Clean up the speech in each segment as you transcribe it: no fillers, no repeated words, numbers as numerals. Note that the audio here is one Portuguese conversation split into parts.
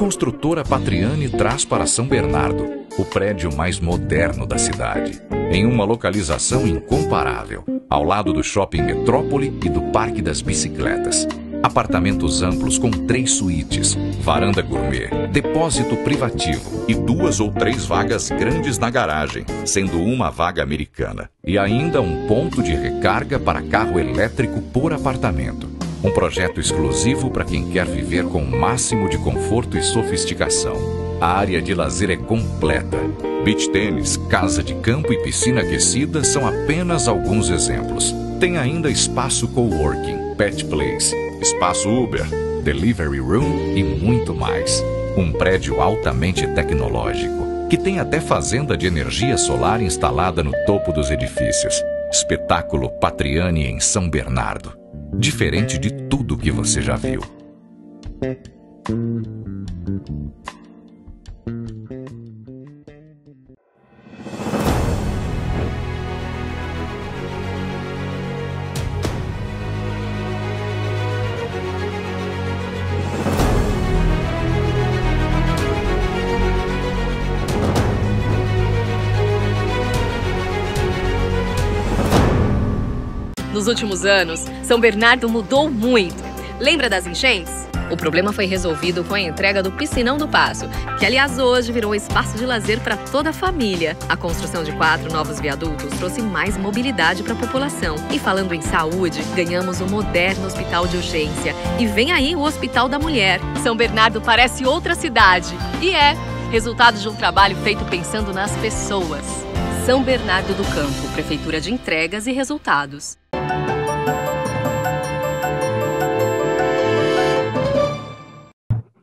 Construtora Patriani traz para São Bernardo o prédio mais moderno da cidade, em uma localização incomparável, ao lado do Shopping Metrópole e do Parque das Bicicletas. Apartamentos amplos com 3 suítes, varanda gourmet, depósito privativo e 2 ou 3 vagas grandes na garagem, sendo uma vaga americana. E ainda um ponto de recarga para carro elétrico por apartamento. Um projeto exclusivo para quem quer viver com o máximo de conforto e sofisticação. A área de lazer é completa. Beach tênis, casa de campo e piscina aquecida são apenas alguns exemplos. Tem ainda espaço coworking, pet place, espaço Uber, delivery room e muito mais. Um prédio altamente tecnológico, que tem até fazenda de energia solar instalada no topo dos edifícios. Espetáculo Patriani em São Bernardo. Diferente de tudo que você já viu. Nos últimos anos, São Bernardo mudou muito. Lembra das enchentes? O problema foi resolvido com a entrega do Piscinão do Paço, que aliás hoje virou espaço de lazer para toda a família. A construção de 4 novos viadutos trouxe mais mobilidade para a população. E falando em saúde, ganhamos um moderno hospital de urgência. E vem aí o Hospital da Mulher. São Bernardo parece outra cidade. E é resultado de um trabalho feito pensando nas pessoas. São Bernardo do Campo, Prefeitura de Entregas e Resultados.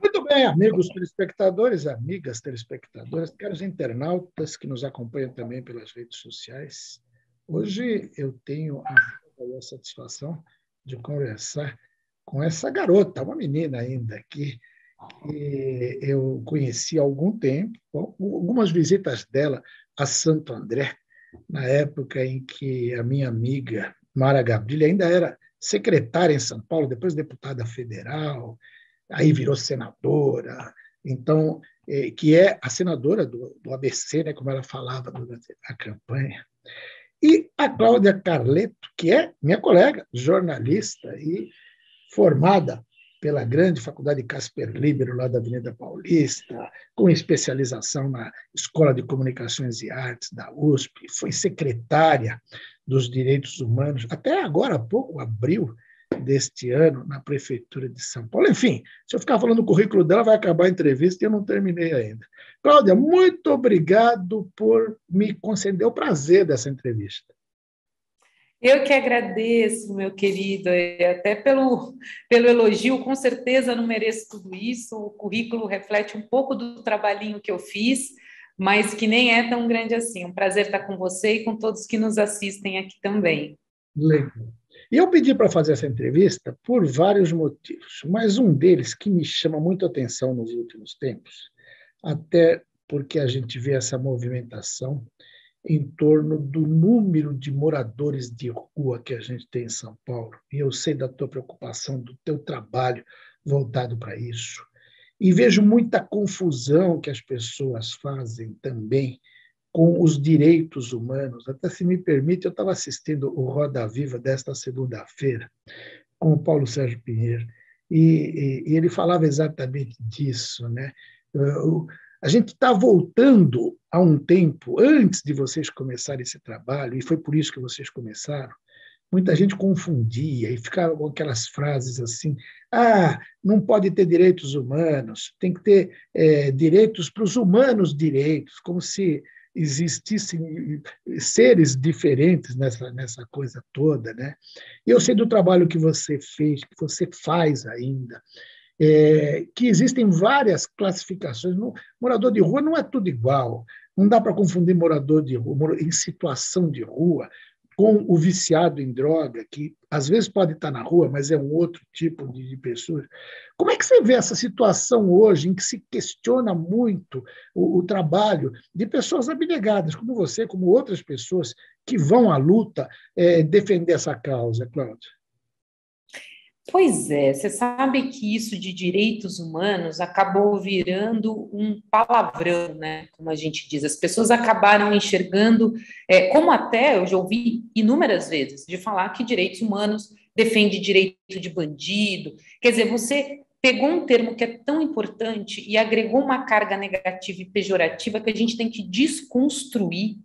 Muito bem, amigos telespectadores, amigas telespectadoras, caros internautas que nos acompanham também pelas redes sociais. Hoje eu tenho a satisfação de conversar com essa garota, uma menina ainda aqui, que eu conheci há algum tempo, algumas visitas dela a Santo André, na época em que a minha amiga Mara Gabrilli ainda era secretária em São Paulo, depois deputada federal, aí virou senadora, então, que é a senadora do ABC, né, como ela falava durante a campanha. E a Cláudia Carleto, que é minha colega, jornalista e formada pela grande Faculdade Casper Libero, lá da Avenida Paulista, com especialização na Escola de Comunicações e Artes da USP, foi secretária dos Direitos Humanos, até agora há pouco, abril deste ano, na Prefeitura de São Paulo. Enfim, se eu ficar falando o currículo dela, vai acabar a entrevista e eu não terminei ainda. Cláudia, muito obrigado por me conceder o prazer dessa entrevista. Eu que agradeço, meu querido, até pelo elogio, com certeza não mereço tudo isso, o currículo reflete um pouco do trabalhinho que eu fiz, mas que nem é tão grande assim. Um prazer estar com você e com todos que nos assistem aqui também. Legal. E eu pedi para fazer essa entrevista por vários motivos, mas um deles que me chama muito a atenção nos últimos tempos, até porque a gente vê essa movimentação em torno do número de moradores de rua que a gente tem em São Paulo. E eu sei da tua preocupação, do teu trabalho voltado para isso. E vejo muita confusão que as pessoas fazem também com os direitos humanos. Até se me permite, eu estava assistindo o Roda Viva desta segunda-feira com o Paulo Sérgio Pinheiro, e ele falava exatamente disso, né? A gente está voltando a um tempo, antes de vocês começarem esse trabalho, e foi por isso que vocês começaram, muita gente confundia e ficava com aquelas frases assim, não pode ter direitos humanos, tem que ter direitos para os humanos direitos, como se existissem seres diferentes nessa coisa toda, né? E eu sei do trabalho que você fez, que você faz ainda, que existem várias classificações. Morador de rua não é tudo igual. Não dá para confundir morador de rua, em situação de rua, com o viciado em droga, que às vezes pode estar na rua, mas é um outro tipo de pessoas. Como é que você vê essa situação hoje, em que se questiona muito o trabalho de pessoas abnegadas, como você, como outras pessoas que vão à luta defender essa causa, Cláudia? Pois é, você sabe que isso de direitos humanos acabou virando um palavrão, né? Como a gente diz, as pessoas acabaram enxergando, como até eu já ouvi inúmeras vezes, de falar que direitos humanos defende direito de bandido. Quer dizer, você pegou um termo que é tão importante e agregou uma carga negativa e pejorativa que a gente tem que desconstruir,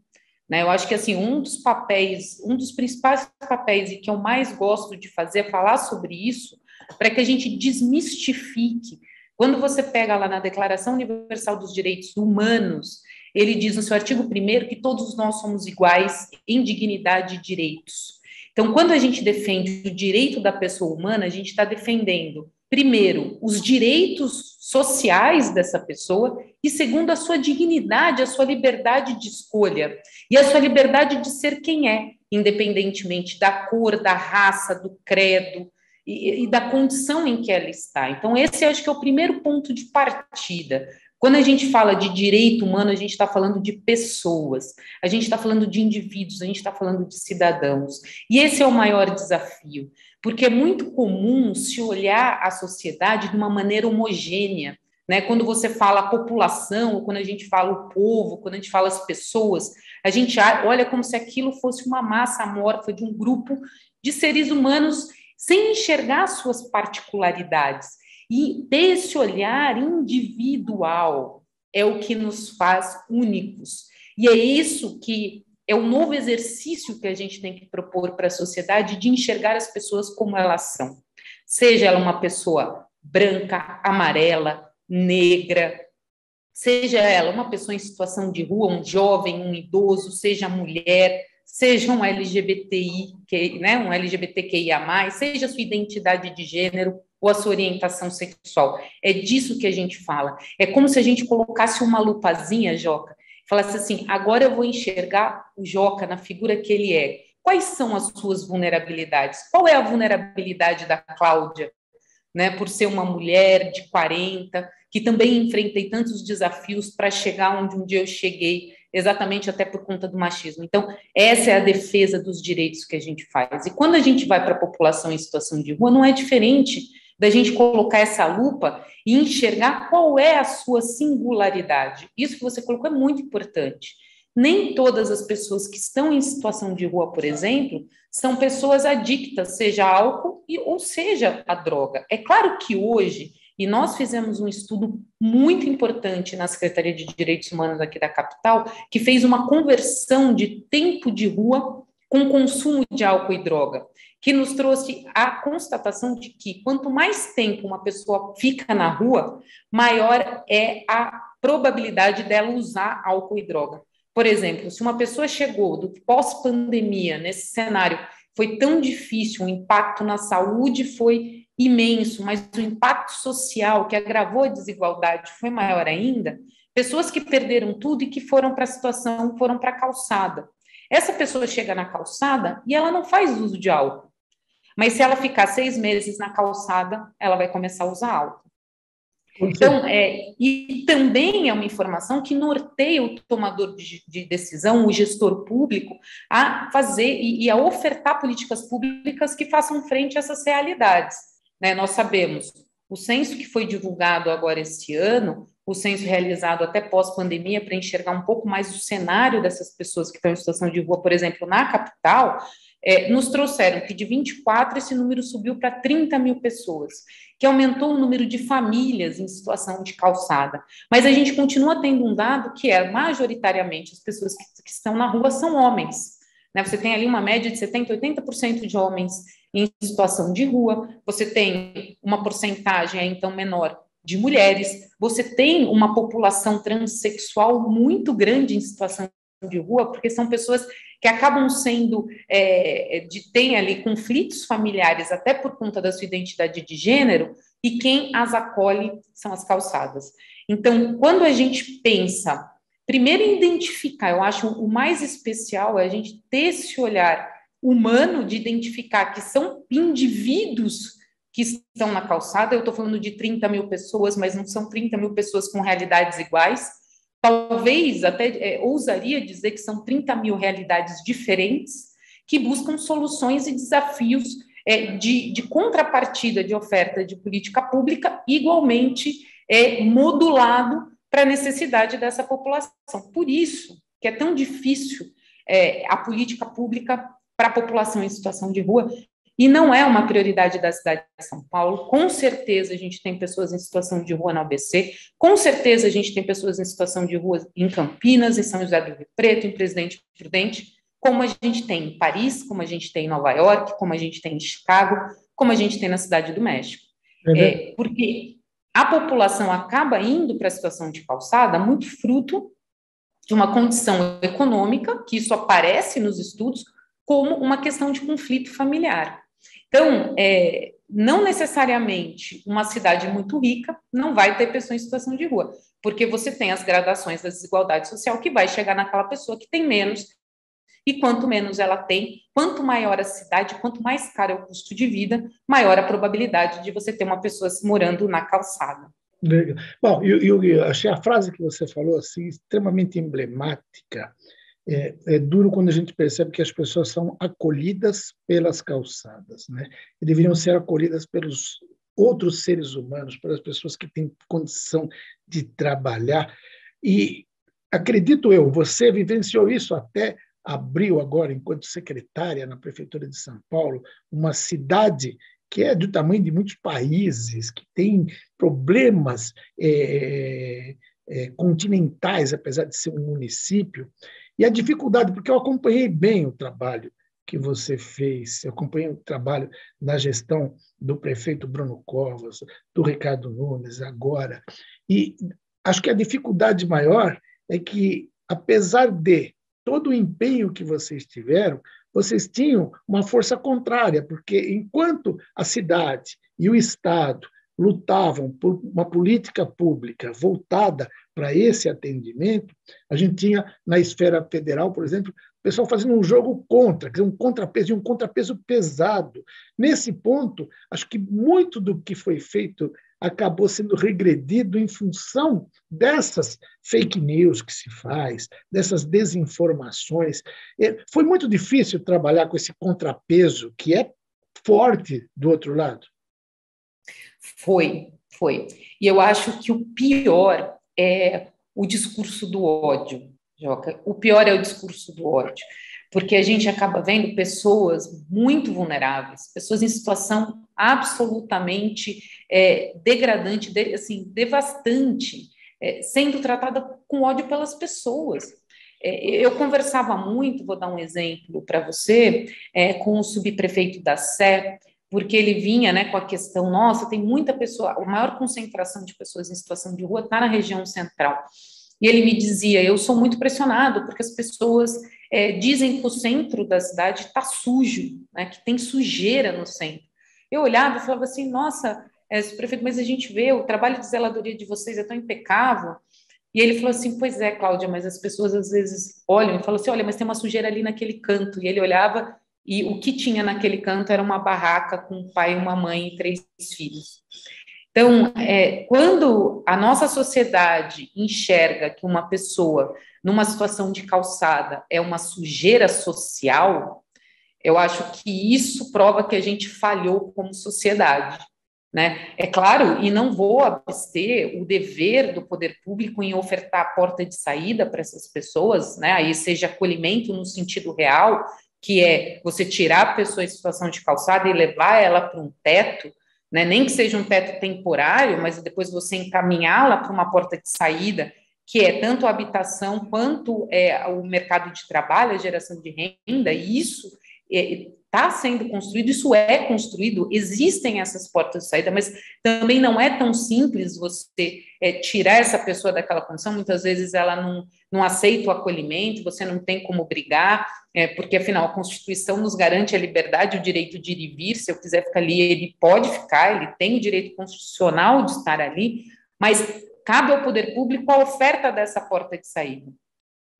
né? Eu acho que assim, um dos principais papéis e que eu mais gosto de fazer é falar sobre isso, para que a gente desmistifique. Quando você pega lá na Declaração Universal dos Direitos Humanos, ele diz no seu artigo 1º que todos nós somos iguais em dignidade e direitos. Então, quando a gente defende o direito da pessoa humana, a gente está defendendo, primeiro, os direitos sociais dessa pessoa e, segundo, a sua dignidade, a sua liberdade de escolha e a sua liberdade de ser quem é, independentemente da cor, da raça, do credo e da condição em que ela está. Então, esse acho que é o primeiro ponto de partida. Quando a gente fala de direito humano, a gente está falando de pessoas, a gente está falando de indivíduos, a gente está falando de cidadãos. E esse é o maior desafio, porque é muito comum se olhar a sociedade de uma maneira homogênea, né? Quando você fala a população, ou quando a gente fala o povo, quando a gente fala as pessoas, a gente olha como se aquilo fosse uma massa amorfa de um grupo de seres humanos sem enxergar suas particularidades. E desse olhar individual é o que nos faz únicos. E é isso que é o novo exercício que a gente tem que propor para a sociedade de enxergar as pessoas como elas são. Seja ela uma pessoa branca, amarela, negra, seja ela uma pessoa em situação de rua, um jovem, um idoso, seja mulher, seja um LGBTI, né, um LGBTQIA+, seja a sua identidade de gênero ou a sua orientação sexual. É disso que a gente fala. É como se a gente colocasse uma lupazinha, Joca, e falasse assim, agora eu vou enxergar o Joca na figura que ele é. Quais são as suas vulnerabilidades? Qual é a vulnerabilidade da Cláudia, né, por ser uma mulher de 40, que também enfrentei tantos desafios para chegar onde um dia eu cheguei, exatamente até por conta do machismo. Então, essa é a defesa dos direitos que a gente faz. E quando a gente vai para a população em situação de rua, não é diferente da gente colocar essa lupa e enxergar qual é a sua singularidade. Isso que você colocou é muito importante. Nem todas as pessoas que estão em situação de rua, por exemplo, são pessoas adictas, seja a álcool ou seja a droga. É claro que hoje, e nós fizemos um estudo muito importante na Secretaria de Direitos Humanos aqui da capital, que fez uma conversão de tempo de rua com consumo de álcool e droga, que nos trouxe a constatação de que quanto mais tempo uma pessoa fica na rua, maior é a probabilidade dela usar álcool e droga. Por exemplo, se uma pessoa chegou do pós-pandemia, nesse cenário, foi tão difícil, o impacto na saúde foi imenso, mas o impacto social que agravou a desigualdade foi maior ainda, pessoas que perderam tudo e que foram para a situação, foram para a calçada. Essa pessoa chega na calçada e ela não faz uso de álcool, mas se ela ficar 6 meses na calçada, ela vai começar a usar álcool. Então, e também é uma informação que norteia o tomador de decisão, o gestor público, a fazer e a ofertar políticas públicas que façam frente a essas realidades. Né? Nós sabemos, o censo que foi divulgado agora esse ano, o censo realizado até pós-pandemia, para enxergar um pouco mais o cenário dessas pessoas que estão em situação de rua, por exemplo, na capital, nos trouxeram que de 24 esse número subiu para 30 mil pessoas, que aumentou o número de famílias em situação de calçada. Mas a gente continua tendo um dado que é, majoritariamente, as pessoas que estão na rua são homens. Né? Você tem ali uma média de 70%, 80% de homens em situação de rua, você tem uma porcentagem, então, menor de mulheres, você tem uma população transexual muito grande em situação de rua, porque são pessoas que acabam sendo, têm ali conflitos familiares, até por conta da sua identidade de gênero, e quem as acolhe são as calçadas. Então, quando a gente pensa, primeiro identificar, eu acho o mais especial é a gente ter esse olhar humano de identificar que são indivíduos que estão na calçada, eu estou falando de 30 mil pessoas, mas não são 30 mil pessoas com realidades iguais, talvez até ousaria dizer que são 30 mil realidades diferentes que buscam soluções e desafios de contrapartida de oferta de política pública igualmente modulado para a necessidade dessa população. Por isso que é tão difícil a política pública para a população em situação de rua, e não é uma prioridade da cidade de São Paulo. Com certeza a gente tem pessoas em situação de rua na ABC, com certeza a gente tem pessoas em situação de rua em Campinas, em São José do Rio Preto, em Presidente Prudente, como a gente tem em Paris, como a gente tem em Nova York, como a gente tem em Chicago, como a gente tem na Cidade do México. Porque a população acaba indo para a situação de calçada muito fruto de uma condição econômica, que isso aparece nos estudos, como uma questão de conflito familiar. Então, não necessariamente uma cidade muito rica não vai ter pessoa em situação de rua, porque você tem as gradações da desigualdade social que vai chegar naquela pessoa que tem menos, e quanto menos ela tem, quanto maior a cidade, quanto mais caro é o custo de vida, maior a probabilidade de você ter uma pessoa morando na calçada. Legal. Bom, eu achei a frase que você falou assim extremamente emblemática. É duro quando a gente percebe que as pessoas são acolhidas pelas calçadas, né? E deveriam ser acolhidas pelos outros seres humanos, pelas pessoas que têm condição de trabalhar. E acredito eu, você vivenciou isso até abril agora, enquanto secretária na Prefeitura de São Paulo, uma cidade que é do tamanho de muitos países, que tem problemas continentais, apesar de ser um município. E a dificuldade, porque eu acompanhei bem o trabalho que você fez, eu acompanhei o trabalho na gestão do prefeito Bruno Covas, do Ricardo Nunes, agora, e acho que a dificuldade maior é que, apesar de todo o empenho que vocês tiveram, vocês tinham uma força contrária, porque enquanto a cidade e o Estado lutavam por uma política pública voltada para esse atendimento, a gente tinha na esfera federal, por exemplo, o pessoal fazendo um jogo contra, quer dizer, um contrapeso pesado. Nesse ponto, acho que muito do que foi feito acabou sendo regredido em função dessas fake news que se faz, dessas desinformações. Foi muito difícil trabalhar com esse contrapeso que é forte do outro lado. Foi. E eu acho que o pior é o discurso do ódio, Joca. O pior é o discurso do ódio, porque a gente acaba vendo pessoas muito vulneráveis, pessoas em situação absolutamente degradante, assim, devastante, sendo tratada com ódio pelas pessoas. Eu conversava muito, vou dar um exemplo para você, com o subprefeito da Sé, porque ele vinha, né, com a questão, nossa, tem muita pessoa, a maior concentração de pessoas em situação de rua está na região central. E ele me dizia, eu sou muito pressionado, porque as pessoas dizem que o centro da cidade está sujo, né, que tem sujeira no centro. Eu olhava e falava assim, nossa, prefeito, mas a gente vê, o trabalho de zeladoria de vocês é tão impecável. E ele falou assim, pois é, Cláudia, mas as pessoas às vezes olham e falam assim, olha, mas tem uma sujeira ali naquele canto. E ele olhava e o que tinha naquele canto era uma barraca com um pai, uma mãe e 3 filhos. Então, quando a nossa sociedade enxerga que uma pessoa numa situação de calçada é uma sujeira social, eu acho que isso prova que a gente falhou como sociedade, né? É claro, e não vou abster o dever do poder público em ofertar a porta de saída para essas pessoas, né? Aí seja acolhimento no sentido real, que é você tirar a pessoa em situação de calçada e levar ela para um teto, né? Nem que seja um teto temporário, mas depois você encaminhá-la para uma porta de saída, que é tanto a habitação quanto o mercado de trabalho, a geração de renda, e isso está sendo construído, isso é construído, existem essas portas de saída, mas também não é tão simples você tirar essa pessoa daquela condição, muitas vezes ela não aceita o acolhimento, você não tem como brigar, porque afinal a Constituição nos garante a liberdade, o direito de ir e vir, se eu quiser ficar ali, ele pode ficar, ele tem o direito constitucional de estar ali, mas cabe ao poder público a oferta dessa porta de saída.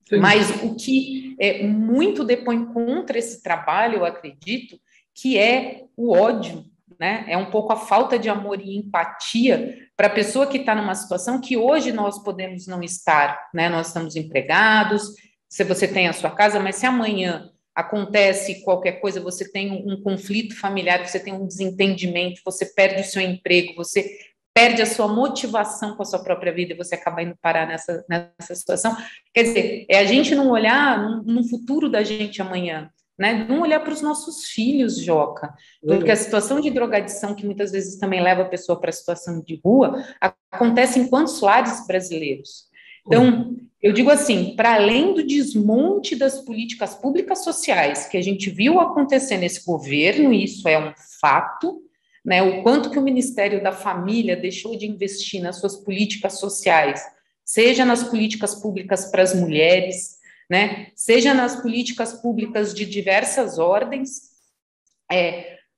Sim. Mas o que muito depõe contra esse trabalho, eu acredito, que é o ódio, né? É um pouco a falta de amor e empatia para a pessoa que está numa situação que hoje nós podemos não estar, né? Nós estamos empregados, se você tem a sua casa, mas se amanhã acontece qualquer coisa, você tem um conflito familiar, você tem um desentendimento, você perde o seu emprego, você perde a sua motivação com a sua própria vida e você acaba indo parar nessa situação. Quer dizer, é a gente não olhar no futuro da gente amanhã, né? Não olhar para os nossos filhos, Joca, porque a situação de drogadição, que muitas vezes também leva a pessoa para a situação de rua, acontece em quantos lares brasileiros? Então, eu digo assim, para além do desmonte das políticas públicas sociais que a gente viu acontecer nesse governo, e isso é um fato, né, o quanto que o Ministério da Família deixou de investir nas suas políticas sociais, seja nas políticas públicas para as mulheres, né, seja nas políticas públicas de diversas ordens,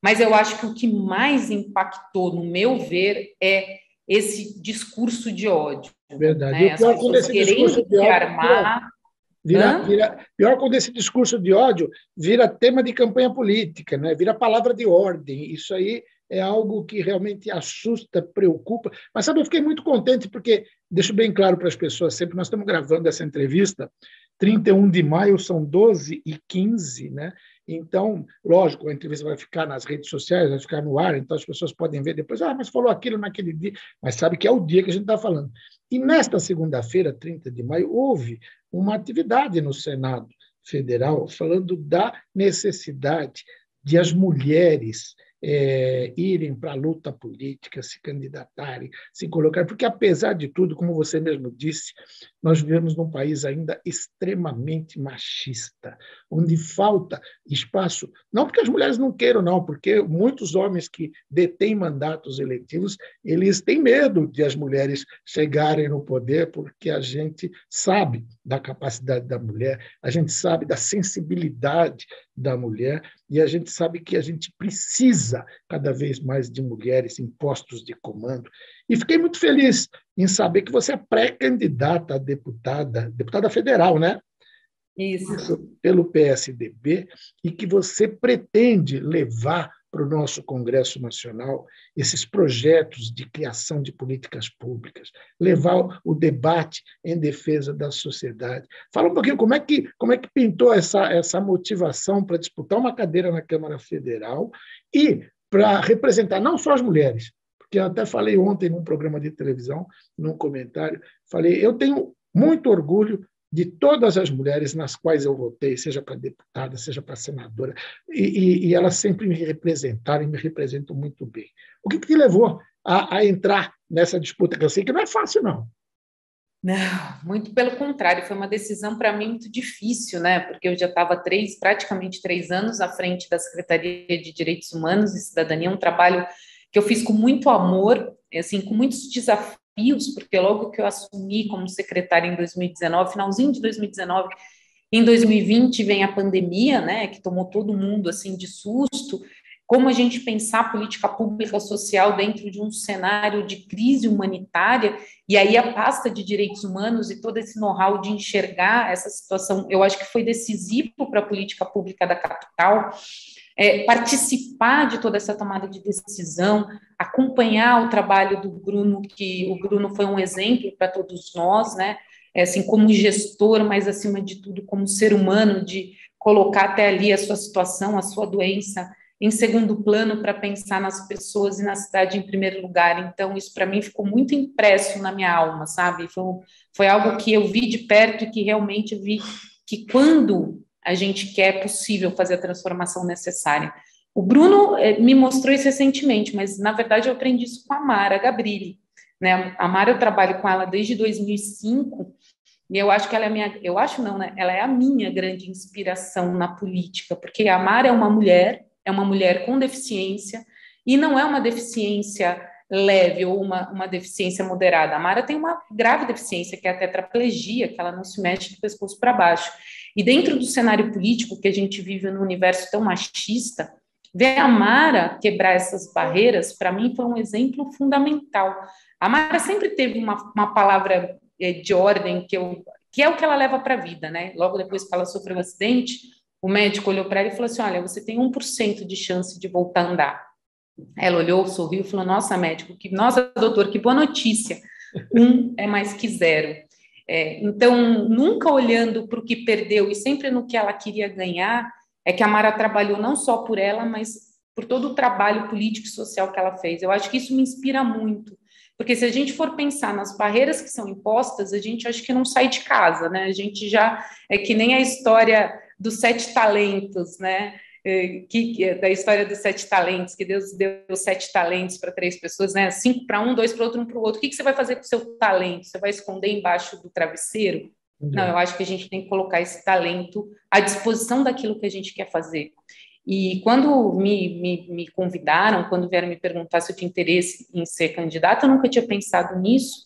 mas eu acho que o que mais impactou, no meu ver, é esse discurso de ódio. Verdade. Né? As pessoas querendo se armar... Pior quando esse discurso de ódio vira tema de campanha política, né? Vira palavra de ordem. Isso aí é algo que realmente assusta, preocupa. Mas, sabe, eu fiquei muito contente porque, deixo bem claro para as pessoas sempre, nós estamos gravando essa entrevista, 31 de maio, são 12h15, né? Então, lógico, a entrevista vai ficar nas redes sociais, vai ficar no ar, então as pessoas podem ver depois, mas falou aquilo naquele dia, mas sabe que é o dia que a gente está falando. E nesta segunda-feira, 30 de maio, houve uma atividade no Senado Federal falando da necessidade de as mulheres irem para a luta política, se candidatarem, se colocar, porque apesar de tudo, como você mesmo disse, nós vivemos num país ainda extremamente machista, onde falta espaço, não porque as mulheres não queiram, não, porque muitos homens que detêm mandatos eletivos, eles têm medo de as mulheres chegarem no poder, porque a gente sabe da capacidade da mulher, a gente sabe da sensibilidade da mulher, e a gente sabe que a gente precisa cada vez mais de mulheres em postos de comando. E fiquei muito feliz em saber que você é pré-candidata a deputada federal, né? Isso. Pelo PSDB, e que você pretende levar para o nosso Congresso Nacional esses projetos de criação de políticas públicas, levar o debate em defesa da sociedade. Fala um pouquinho como é que pintou essa motivação para disputar uma cadeira na Câmara Federal e para representar não só as mulheres, porque eu até falei ontem num programa de televisão, num comentário, falei, eu tenho muito orgulho de todas as mulheres nas quais eu votei, seja para deputada, seja para senadora, e elas sempre me representaram e me representam muito bem. O que te levou a entrar nessa disputa, que eu sei que não é fácil, não? Não, muito pelo contrário, foi uma decisão para mim muito difícil, né? Porque eu já estava praticamente 3 anos à frente da Secretaria de Direitos Humanos e Cidadania, um trabalho que eu fiz com muito amor, assim, com muitos desafios, porque logo que eu assumi como secretária em 2019, finalzinho de 2019, em 2020 vem a pandemia, né, que tomou todo mundo assim de susto. Como a gente pensar política pública social dentro de um cenário de crise humanitária, e aí a pasta de direitos humanos e todo esse know-how de enxergar essa situação, eu acho que foi decisivo para a política pública da capital, participar de toda essa tomada de decisão, acompanhar o trabalho do Bruno, que o Bruno foi um exemplo para todos nós, né, assim, como gestor, mas acima de tudo como ser humano, de colocar até ali a sua situação, a sua doença, em segundo plano, para pensar nas pessoas e na cidade em primeiro lugar. Então, isso para mim ficou muito impresso na minha alma, sabe? Foi algo que eu vi de perto e que realmente vi que quando a gente quer, é possível fazer a transformação necessária. O Bruno me mostrou isso recentemente, mas, na verdade, eu aprendi isso com a Mara Gabrilli, né? A Mara, eu trabalho com ela desde 2005, e eu acho que ela é eu acho não, né? Ela é a minha grande inspiração na política, porque a Mara é uma mulher com deficiência, e não é uma deficiência leve ou uma deficiência moderada. A Mara tem uma grave deficiência, que é a tetraplegia, que ela não se mexe do pescoço para baixo. E dentro do cenário político que a gente vive num universo tão machista, ver a Mara quebrar essas barreiras, para mim, foi um exemplo fundamental. A Mara sempre teve uma palavra de ordem que é o que ela leva para a vida, né? Logo depois que ela sofreu um acidente, o médico olhou para ela e falou assim, olha, você tem 1% de chance de voltar a andar. Ela olhou, sorriu e falou, nossa, médico, nossa, doutor, que boa notícia. 1 é mais que 0. Então, nunca olhando para o que perdeu e sempre no que ela queria ganhar, é que a Mara trabalhou não só por ela, mas por todo o trabalho político e social que ela fez. Eu acho que isso me inspira muito, porque se a gente for pensar nas barreiras que são impostas, a gente acho que não sai de casa, né? A gente já é que nem a história dos 7 talentos, né? Da história dos 7 talentos, que Deus deu 7 talentos para 3 pessoas, né? 5 para um, 2 para outro, 1 para o outro. O que você vai fazer com o seu talento? Você vai esconder embaixo do travesseiro? Não, eu acho que a gente tem que colocar esse talento à disposição daquilo que a gente quer fazer. E quando me convidaram, quando vieram me perguntar se eu tinha interesse em ser candidata, eu nunca tinha pensado nisso.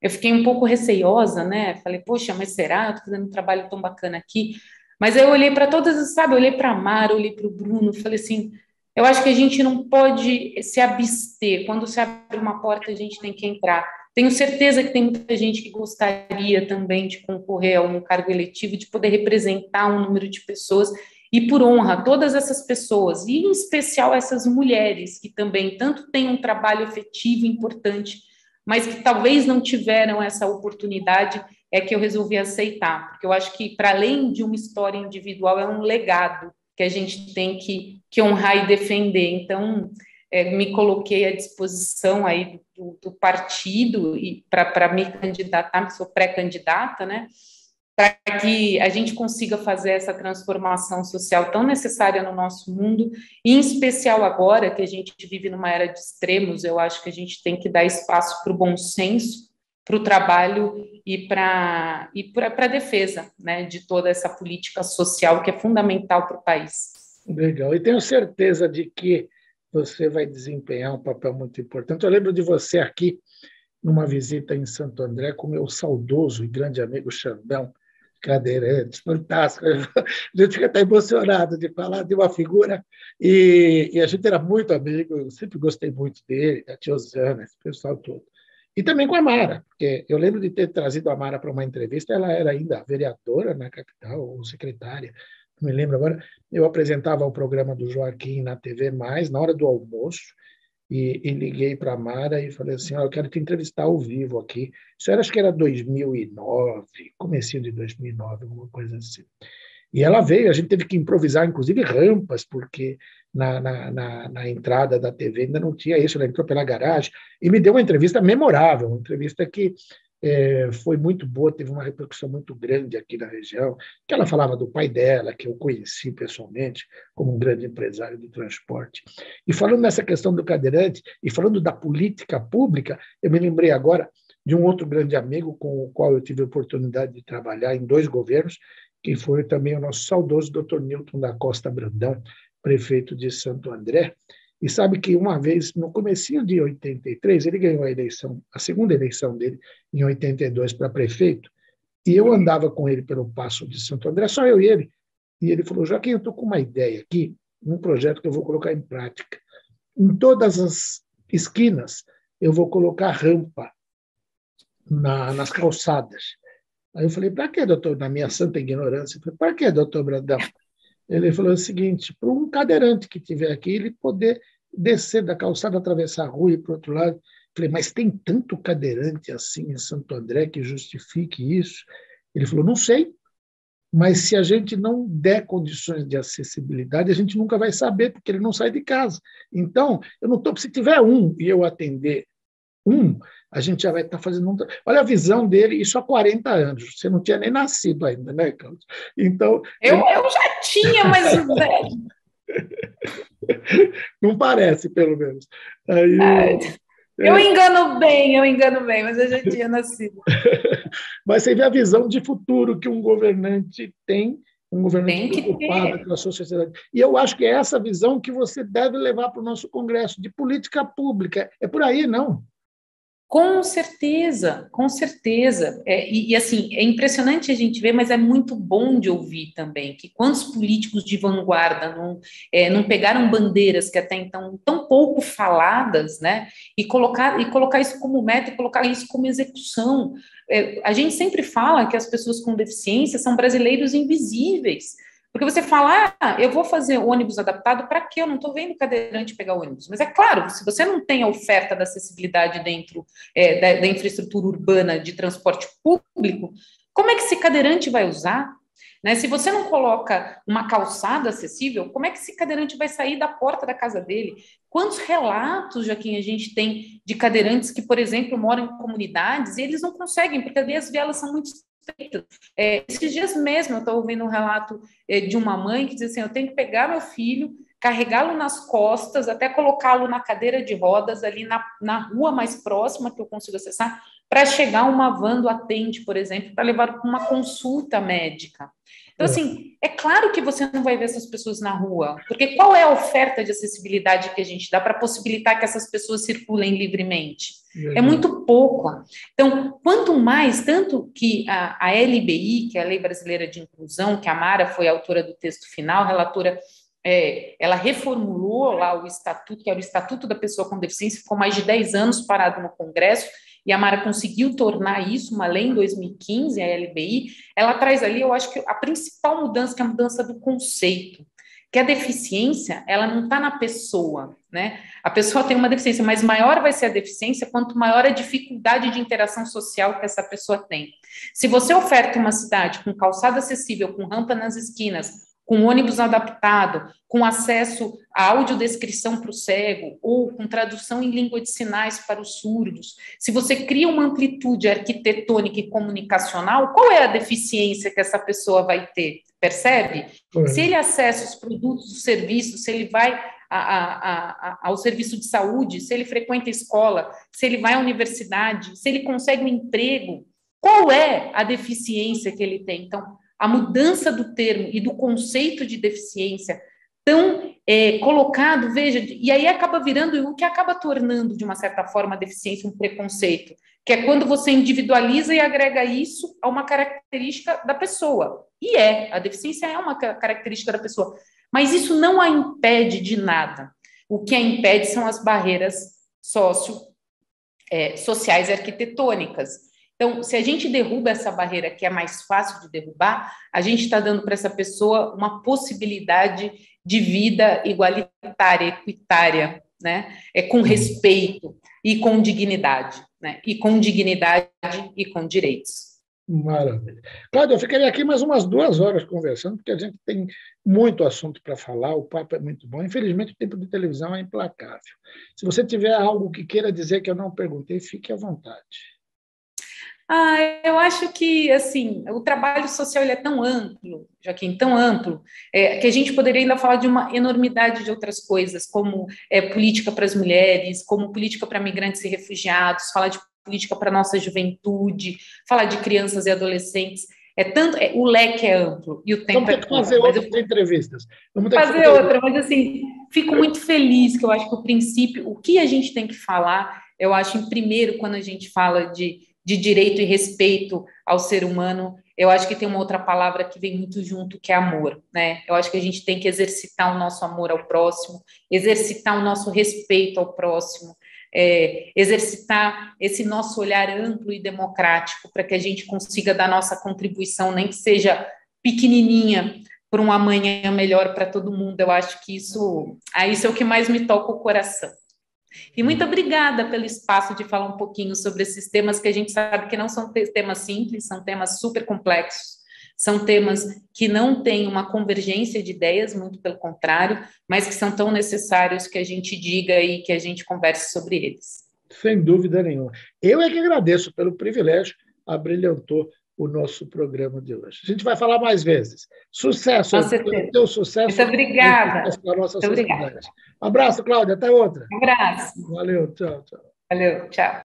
Eu fiquei um pouco receiosa, né? Falei, poxa, mas será? Eu estou fazendo um trabalho tão bacana aqui. Mas aí eu olhei para todas, sabe? Eu olhei para a Mara, olhei para o Bruno, falei assim, eu acho que a gente não pode se abster. Quando se abre uma porta, a gente tem que entrar. Tenho certeza que tem muita gente que gostaria também de concorrer a um cargo eletivo, de poder representar um número de pessoas. E por honra, todas essas pessoas, e em especial essas mulheres que também tanto têm um trabalho efetivo importante, mas que talvez não tiveram essa oportunidade, é que eu resolvi aceitar, porque eu acho que, para além de uma história individual, é um legado que a gente tem que honrar e defender. Então, me coloquei à disposição aí do partido e para me candidatar, sou pré-candidata, né? Para que a gente consiga fazer essa transformação social tão necessária no nosso mundo, e em especial agora que a gente vive numa era de extremos, eu acho que a gente tem que dar espaço para o bom senso, para o trabalho e para a defesa, né, de toda essa política social que é fundamental para o país. Legal. E tenho certeza de que você vai desempenhar um papel muito importante. Eu lembro de você aqui, numa visita em Santo André, com meu saudoso e grande amigo Xandão, cadeirante, fantástico. A gente fica até emocionado de falar de uma figura, e a gente era muito amigo, eu sempre gostei muito dele, da tia Osana, esse pessoal todo. E também com a Mara, porque eu lembro de ter trazido a Mara para uma entrevista, ela era ainda vereadora na capital, ou secretária, não me lembro agora. Eu apresentava o programa do Joaquim na TV+, na hora do almoço, e liguei para a Mara e falei assim, eu quero te entrevistar ao vivo aqui. Isso era, acho que era 2009, comecinho de 2009, alguma coisa assim. E ela veio, a gente teve que improvisar, inclusive, rampas, porque na entrada da TV ainda não tinha isso, ela entrou pela garagem, e me deu uma entrevista memorável, uma entrevista que foi muito boa, teve uma repercussão muito grande aqui na região, que ela falava do pai dela, que eu conheci pessoalmente como um grande empresário de transporte. E falando nessa questão do cadeirante, e falando da política pública, eu me lembrei agora de um outro grande amigo com o qual eu tive a oportunidade de trabalhar em 2 governos, que foi também o nosso saudoso Dr. Newton da Costa Brandão, prefeito de Santo André. E sabe que uma vez, no comecinho de 83, ele ganhou a eleição, a segunda eleição dele, em 82, para prefeito, e eu andava com ele pelo Paço de Santo André, só eu e ele ele falou, Joaquim, eu estou com uma ideia aqui, um projeto que eu vou colocar em prática. Em todas as esquinas, eu vou colocar rampa nas calçadas. Aí eu falei, para que, doutor? Na minha santa ignorância, eu falei, para que, doutor Brandão? Ele falou o seguinte, para um cadeirante que estiver aqui, ele poder descer da calçada, atravessar a rua e ir para o outro lado. Eu falei, mas tem tanto cadeirante assim em Santo André que justifique isso? Ele falou, não sei, mas se a gente não der condições de acessibilidade, a gente nunca vai saber, porque ele não sai de casa. Então, eu não estou, se tiver um e eu atender a gente já vai estar fazendo um... Olha a visão dele, isso há 40 anos. Você não tinha nem nascido ainda, né, Cláudio? Então... Eu já tinha, mas... Não parece, pelo menos. Aí, eu engano bem, mas eu já tinha nascido. Mas você vê a visão de futuro que um governante tem, um governante preocupado com a sociedade. E eu acho que é essa visão que você deve levar para o nosso Congresso, de política pública. É por aí, não? Com certeza, com certeza. Assim, é impressionante a gente ver, mas é muito bom de ouvir também, que quando os políticos de vanguarda não pegaram bandeiras que até então tão pouco faladas, né, e colocar isso como meta, e colocar isso como execução. A gente sempre fala que as pessoas com deficiência são brasileiros invisíveis, porque você fala, eu vou fazer ônibus adaptado, para quê? Eu não estou vendo cadeirante pegar ônibus. Mas é claro, se você não tem a oferta da acessibilidade dentro da infraestrutura urbana de transporte público, como é que esse cadeirante vai usar? Né? Se você não coloca uma calçada acessível, como é que esse cadeirante vai sair da porta da casa dele? Quantos relatos, Joaquim, a gente tem de cadeirantes que, por exemplo, moram em comunidades e eles não conseguem, porque ali as vielas são muito estreitas. Esses dias mesmo eu estou ouvindo um relato de uma mãe que diz assim, eu tenho que pegar meu filho, carregá-lo nas costas, até colocá-lo na cadeira de rodas ali na rua mais próxima que eu consigo acessar, para chegar uma van do Atende, por exemplo, para levar para uma consulta médica. Então, assim, é claro que você não vai ver essas pessoas na rua, porque qual é a oferta de acessibilidade que a gente dá para possibilitar que essas pessoas circulem livremente? É muito pouco. Então, quanto mais, tanto que a LBI, que é a Lei Brasileira de Inclusão, que a Mara foi a autora do texto final, relatora, ela reformulou lá o estatuto, que era o Estatuto da Pessoa com Deficiência, ficou mais de 10 anos parado no Congresso, e a Mara conseguiu tornar isso uma lei em 2015, a LBI, ela traz ali, eu acho que a principal mudança, que é a mudança do conceito, que a deficiência, ela não está na pessoa, né? A pessoa tem uma deficiência, mas maior vai ser a deficiência, quanto maior a dificuldade de interação social que essa pessoa tem. Se você oferta uma cidade com calçada acessível, com rampa nas esquinas, com ônibus adaptado, com acesso à audiodescrição para o cego, ou com tradução em língua de sinais para os surdos, se você cria uma amplitude arquitetônica e comunicacional, qual é a deficiência que essa pessoa vai ter? Percebe? Se ele acessa os produtos, os serviços, se ele vai ao serviço de saúde, se ele frequenta a escola, se ele vai à universidade, se ele consegue um emprego, qual é a deficiência que ele tem? Então, a mudança do termo e do conceito de deficiência tão colocado, veja, e aí acaba virando o que acaba tornando, de uma certa forma, a deficiência um preconceito, que é quando você individualiza e agrega isso a uma característica da pessoa. E a deficiência é uma característica da pessoa, mas isso não a impede de nada. O que a impede são as barreiras sociais e arquitetônicas. Então, se a gente derruba essa barreira, que é mais fácil de derrubar, a gente está dando para essa pessoa uma possibilidade de vida igualitária, equitária, né? Com respeito e com dignidade, né? E com dignidade e com direitos. Maravilha. Cláudia, eu ficaria aqui mais umas 2 horas conversando, porque a gente tem muito assunto para falar, o papo é muito bom. Infelizmente, o tempo de televisão é implacável. Se você tiver algo que queira dizer que eu não perguntei, fique à vontade. Eu acho que, assim, o trabalho social ele é tão amplo, Joaquim, tão amplo, que a gente poderia ainda falar de uma enormidade de outras coisas, como política para as mulheres, como política para migrantes e refugiados, falar de política para a nossa juventude, falar de crianças e adolescentes. O leque é amplo e o tempo Vamos ter que fazer outras entrevistas. Vamos ter que fazer outra, mas, assim, fico muito feliz, que eu acho que o princípio, o que a gente tem que falar, eu acho, em primeiro, quando a gente fala de direito e respeito ao ser humano, eu acho que tem uma outra palavra que vem muito junto, que é amor, né? Eu acho que a gente tem que exercitar o nosso amor ao próximo, exercitar o nosso respeito ao próximo, exercitar esse nosso olhar amplo e democrático para que a gente consiga dar nossa contribuição, nem que seja pequenininha, para um amanhã melhor para todo mundo. Eu acho que isso é o que mais me toca o coração. E muito obrigada pelo espaço de falar um pouquinho sobre esses temas que a gente sabe que não são temas simples, são temas super complexos, são temas que não têm uma convergência de ideias, muito pelo contrário, mas que são tão necessários que a gente diga e que a gente converse sobre eles. Sem dúvida nenhuma. Eu é que agradeço pelo privilégio, abrilhantou o nosso programa de hoje. A gente vai falar mais vezes. Sucesso. Teu sucesso. Muito obrigada. Para a nossa sociedade. Abraço, Cláudia. Até outra. Um abraço. Valeu. Tchau. Valeu. Tchau.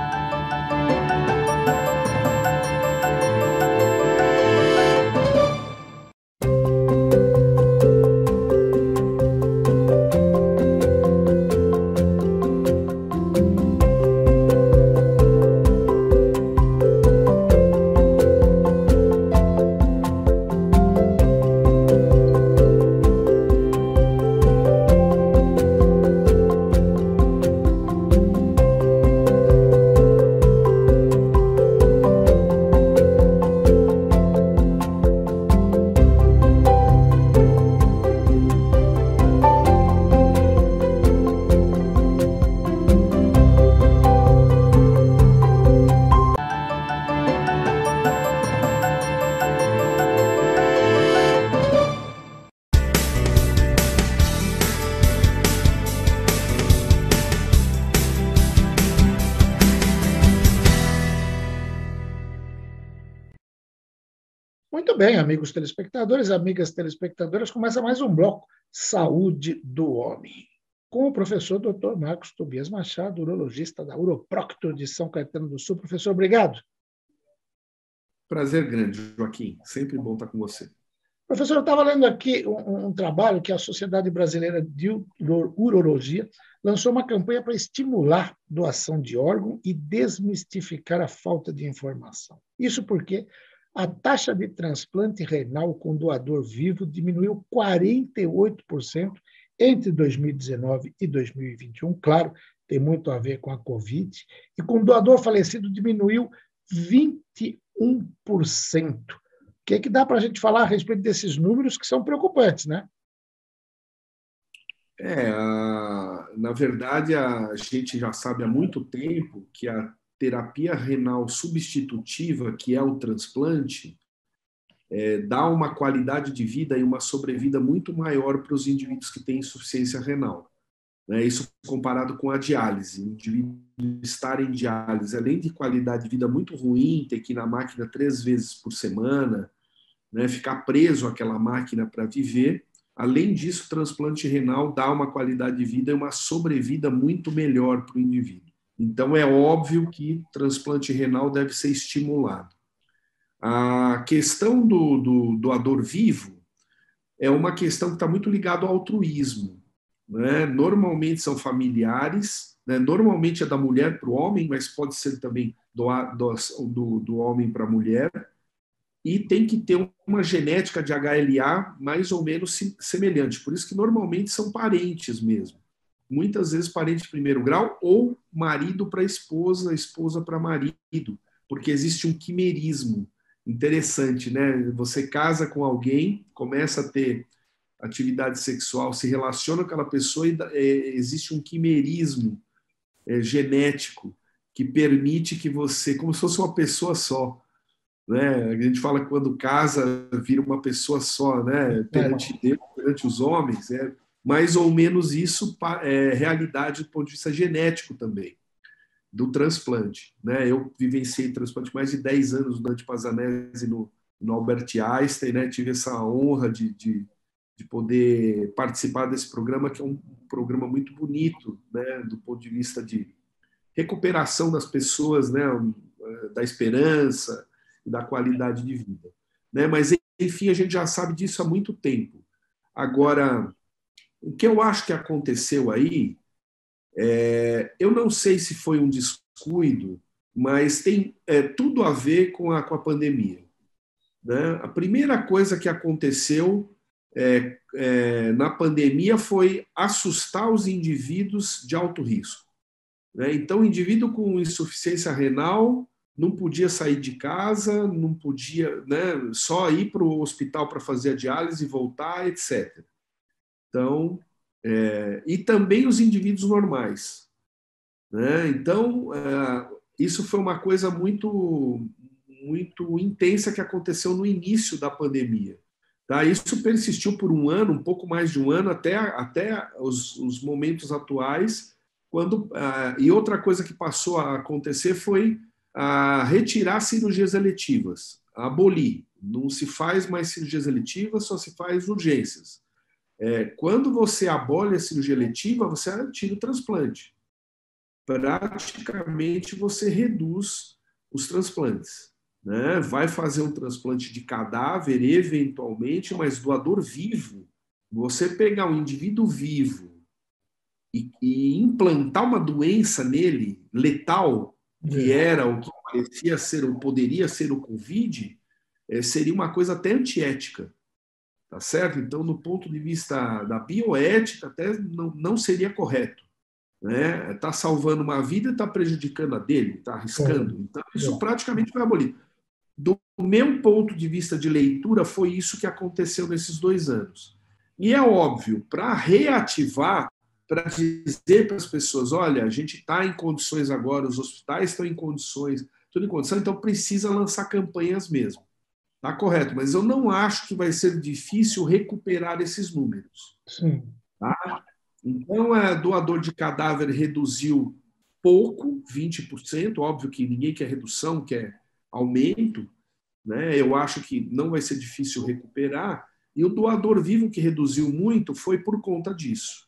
Muito bem, amigos telespectadores, amigas telespectadoras, começa mais um bloco Saúde do Homem, com o professor Dr. Marcos Tobias Machado, urologista da Uroprocto de São Caetano do Sul. Professor, obrigado. Prazer grande, Joaquim. Sempre bom estar com você. Professor, eu estava lendo aqui um trabalho que a Sociedade Brasileira de Urologia lançou uma campanha para estimular doação de órgão e desmistificar a falta de informação. Isso porque a taxa de transplante renal com doador vivo diminuiu 48% entre 2019 e 2021. Claro, tem muito a ver com a Covid. E com doador falecido diminuiu 21%. O que é que dá para a gente falar a respeito desses números que são preocupantes, né? Na verdade, a gente já sabe há muito tempo que a terapia renal substitutiva, que é o transplante, dá uma qualidade de vida e uma sobrevida muito maior para os indivíduos que têm insuficiência renal. Isso comparado com a diálise. O indivíduo estar em diálise, além de qualidade de vida muito ruim, ter que ir na máquina 3 vezes por semana, ficar preso àquela máquina para viver, além disso, o transplante renal dá uma qualidade de vida e uma sobrevida muito melhor para o indivíduo. Então, é óbvio que transplante renal deve ser estimulado. A questão do doador vivo é uma questão que está muito ligada ao altruísmo. Normalmente são familiares, normalmente é da mulher para o homem, mas pode ser também do homem para a mulher, e tem que ter uma genética de HLA mais ou menos semelhante. Por isso que normalmente são parentes mesmo. Muitas vezes parente de primeiro grau ou marido para esposa, esposa para marido, porque existe um quimerismo interessante, né? Você casa com alguém, começa a ter atividade sexual, se relaciona com aquela pessoa e existe um quimerismo genético que permite que você, como se fosse uma pessoa só, né? A gente fala que quando casa vira uma pessoa só, né? Perante Deus, perante os homens, mais ou menos isso é realidade do ponto de vista genético também, do transplante. Eu vivenciei transplante mais de 10 anos no Dante Pazzanese no Albert Einstein, né? Tive essa honra de poder participar desse programa, que é um programa muito bonito, né? Do ponto de vista de recuperação das pessoas, né? Da esperança e da qualidade de vida. Mas, enfim, a gente já sabe disso há muito tempo. Agora, o que eu acho que aconteceu aí, eu não sei se foi um descuido, mas tem tudo a ver com a pandemia. A primeira coisa que aconteceu na pandemia foi assustar os indivíduos de alto risco. Então, o indivíduo com insuficiência renal não podia sair de casa, não podia, só ir para o hospital para fazer a diálise e voltar, etc. Então, e também os indivíduos normais. Então, isso foi uma coisa muito, muito intensa que aconteceu no início da pandemia. Isso persistiu por um ano, um pouco mais de um ano, até os momentos atuais. E outra coisa que passou a acontecer foi a retirar cirurgias eletivas, abolir. Não se faz mais cirurgias eletivas, só se faz urgências. Quando você abole a cirurgia eletiva, você tira o transplante. Praticamente você reduz os transplantes. Vai fazer um transplante de cadáver, eventualmente, mas doador vivo, você pegar um indivíduo vivo e implantar uma doença nele, letal, que era o que parecia ser ou poderia ser o Covid, seria uma coisa até antiética, tá certo? Então, no ponto de vista da bioética, até não seria correto. Tá salvando uma vida e está prejudicando a dele, está arriscando. Então, isso praticamente foi abolido. Do meu ponto de vista de leitura, foi isso que aconteceu nesses 2 anos. E é óbvio, para reativar, para dizer para as pessoas, olha, a gente está em condições agora, os hospitais estão em condições, tudo em condição, então precisa lançar campanhas mesmo. Está correto, mas eu não acho que vai ser difícil recuperar esses números. Sim. Tá? Então, doador de cadáver reduziu pouco, 20%, óbvio que ninguém quer redução, quer aumento, né? Eu acho que não vai ser difícil recuperar, e o doador vivo que reduziu muito foi por conta disso.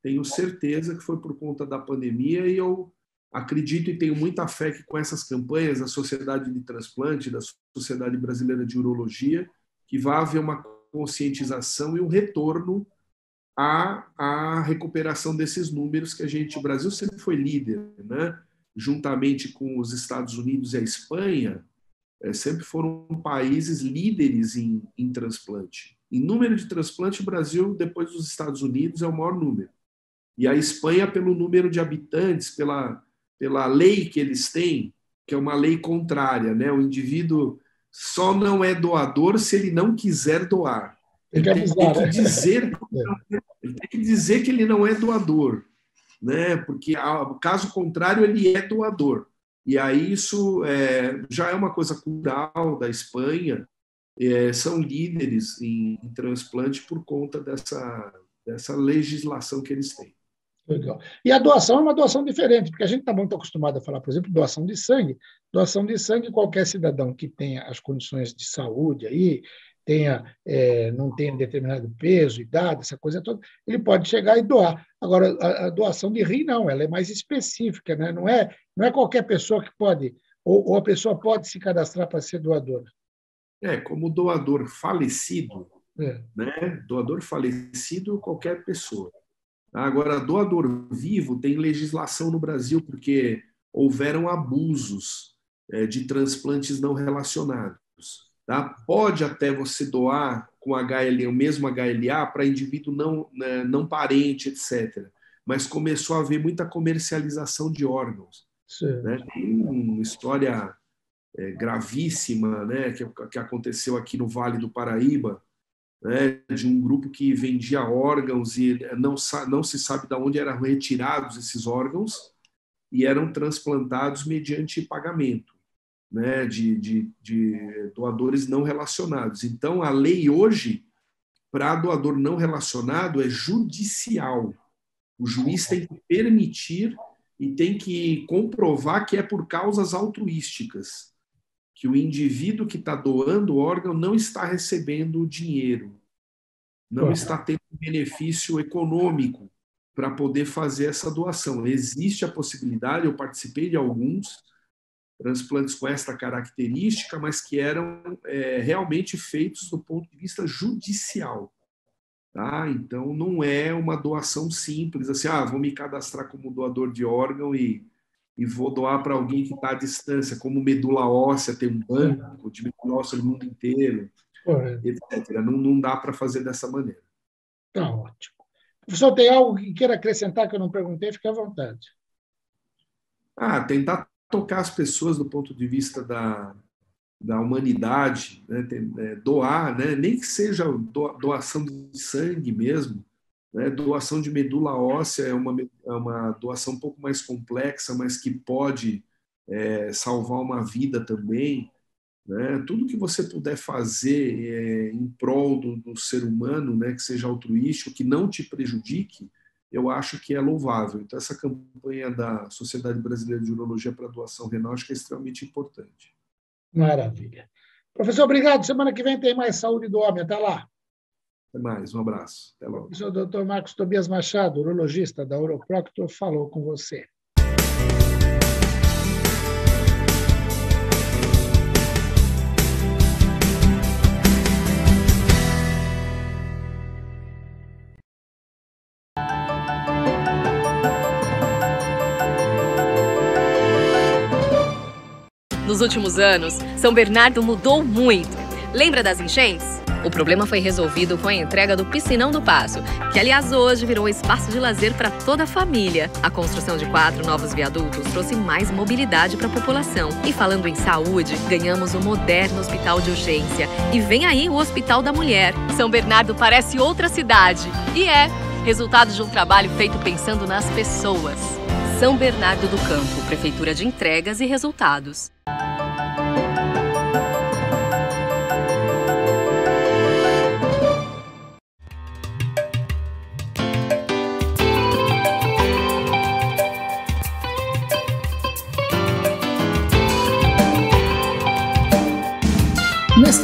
Tenho certeza que foi por conta da pandemia, e eu acredito e tenho muita fé que com essas campanhas da Sociedade de Transplante, da Sociedade Brasileira de Urologia, que vai haver uma conscientização e um retorno à recuperação desses números que o Brasil sempre foi líder, né? Juntamente com os Estados Unidos e a Espanha, sempre foram países líderes em transplante. Em número de transplante, o Brasil, depois dos Estados Unidos, é o maior número. E a Espanha, pelo número de habitantes, pela lei que eles têm, que é uma lei contrária, né? O indivíduo só não é doador se ele não quiser doar. Ele tem que dizer que ele não é doador, né? Porque, caso contrário, ele é doador. E aí isso já é uma coisa cultural da Espanha, são líderes em transplante por conta dessa legislação que eles têm. Legal. E a doação é uma doação diferente, porque a gente está muito acostumado a falar, por exemplo, doação de sangue. Doação de sangue, qualquer cidadão que tenha as condições de saúde aí, não tenha determinado peso, idade, essa coisa toda, ele pode chegar e doar. Agora, a doação de rim não, ela é mais específica, né? Não é qualquer pessoa que pode, ou a pessoa pode se cadastrar para ser doadora. Como doador falecido, né? Doador falecido, qualquer pessoa. Agora, doador vivo tem legislação no Brasil, porque houveram abusos de transplantes não relacionados. Tá? Pode até você doar com HLA, o mesmo HLA, para indivíduo não parente, etc. Mas começou a haver muita comercialização de órgãos. Né? Tem uma história gravíssima, né, que aconteceu aqui no Vale do Paraíba, né, de um grupo que vendia órgãos e não se sabe de onde eram retirados esses órgãos e eram transplantados mediante pagamento, né, de doadores não relacionados. Então, a lei hoje, para doador não relacionado, é judicial. O juiz tem que permitir e tem que comprovar que é por causas altruísticas, que o indivíduo que está doando o órgão não está recebendo o dinheiro, não está tendo benefício econômico para poder fazer essa doação. Existe a possibilidade, eu participei de alguns transplantes com esta característica, mas que eram realmente feitos do ponto de vista judicial. Tá? Então, não é uma doação simples, assim, vou me cadastrar como doador de órgão e vou doar para alguém que está à distância, como medula óssea, tem um banco de medula óssea no mundo inteiro, etc. Não dá para fazer dessa maneira. Tá ótimo. Professor, tem algo que queira acrescentar que eu não perguntei? Fique à vontade. Tentar tocar as pessoas do ponto de vista da humanidade, né? Doar, né? Nem que seja doação de sangue mesmo, né? Doação de medula óssea é uma doação um pouco mais complexa, mas que pode salvar uma vida também. Né? Tudo que você puder fazer em prol do ser humano, né? Que seja altruístico, que não te prejudique, eu acho que é louvável. Então, essa campanha da Sociedade Brasileira de Urologia para Doação Renal acho que é extremamente importante. Maravilha. Professor, obrigado. Semana que vem tem mais Saúde do Homem. Até lá. Até mais. Um abraço. Até logo. O Dr. Marcos Tobias Machado, urologista da Uroproctor, falou com você. Nos últimos anos, São Bernardo mudou muito. Lembra das enchentes? O problema foi resolvido com a entrega do Piscinão do Paço, que, aliás, hoje virou um espaço de lazer para toda a família. A construção de 4 novos viadutos trouxe mais mobilidade para a população. E falando em saúde, ganhamos um moderno hospital de urgência. E vem aí o Hospital da Mulher. São Bernardo parece outra cidade. E resultado de um trabalho feito pensando nas pessoas. São Bernardo do Campo, Prefeitura de Entregas e Resultados.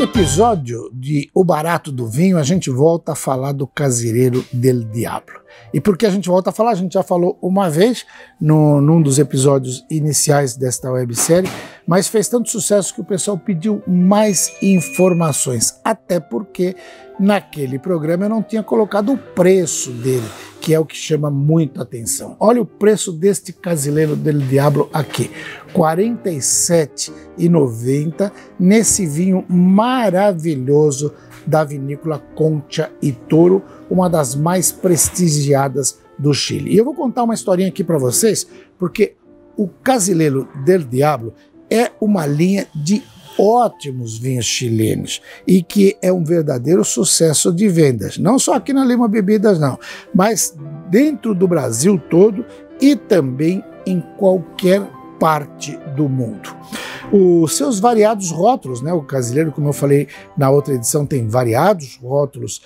episódio de O Barato do Vinho, a gente volta a falar do Casileiro del Diablo. E por que a gente volta a falar? A gente já falou uma vez num dos episódios iniciais desta websérie, mas fez tanto sucesso que o pessoal pediu mais informações, até porque naquele programa eu não tinha colocado o preço dele, que é o que chama muito atenção. Olha o preço deste Casileiro del Diablo aqui, R$ 47,90, nesse vinho maravilhoso da vinícola Concha y Toro, uma das mais prestigiadas do Chile. E eu vou contar uma historinha aqui para vocês, porque o Casileiro del Diablo é uma linha de ótimos vinhos chilenos e que é um verdadeiro sucesso de vendas, não só aqui na Lima Bebidas não, mas dentro do Brasil todo e também em qualquer parte do mundo. Os seus variados rótulos, né? O Casileiro, como eu falei na outra edição, tem variados rótulos